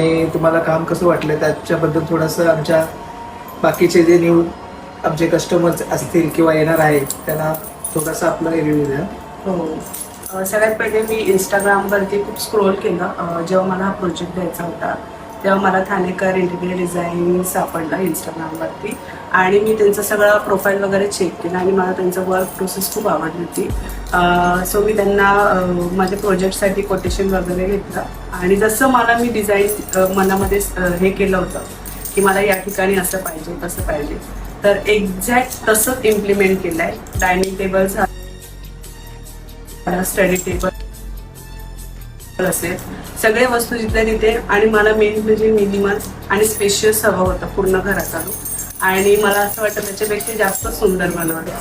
आणि तुम्हाला काम कसं वाटलं त्याच्याबद्दल थोडंसं आमच्या बाकीचे जे न्यू आमचे कस्टमर्स असतील किंवा येणार आहेत त्यांना थोडासा आपला रिव्ह्यू द्या. हो, सगळ्यात पहिले मी इंस्टाग्रामवरती खूप स्क्रोल केलं. जेव्हा मला हा प्रोजेक्ट द्यायचा होता तेव्हा मला ठाणेकर इंटिरियर डिझाईन सापडलं इंस्टाग्रामवरती आणि मी त्यांचं सगळं प्रोफाईल वगैरे चेक केलं आणि मला त्यांचं वर्क प्रोसेस खूप आवडली होती. सो मी त्यांना माझ्या प्रोजेक्टसाठी कोटेशन वगैरे घेतलं आणि जसं मला मी डिझाईन मनामध्ये हे केलं होतं की मला या ठिकाणी असं पाहिजे तसं पाहिजे, तर एक्झॅक्ट तसंच इम्प्लिमेंट केलं आहे. डायनिंग टेबल स्टडी टेबल असेल, सगळे वस्तू जिथल्या तिथे. आणि मला मेन म्हणजे मिनिमल आणि स्पेशियस हवं होतं पूर्ण घराचा लूक आणि मला असं वाटतं त्याच्यापेक्षा जास्त सुंदर बनवलं.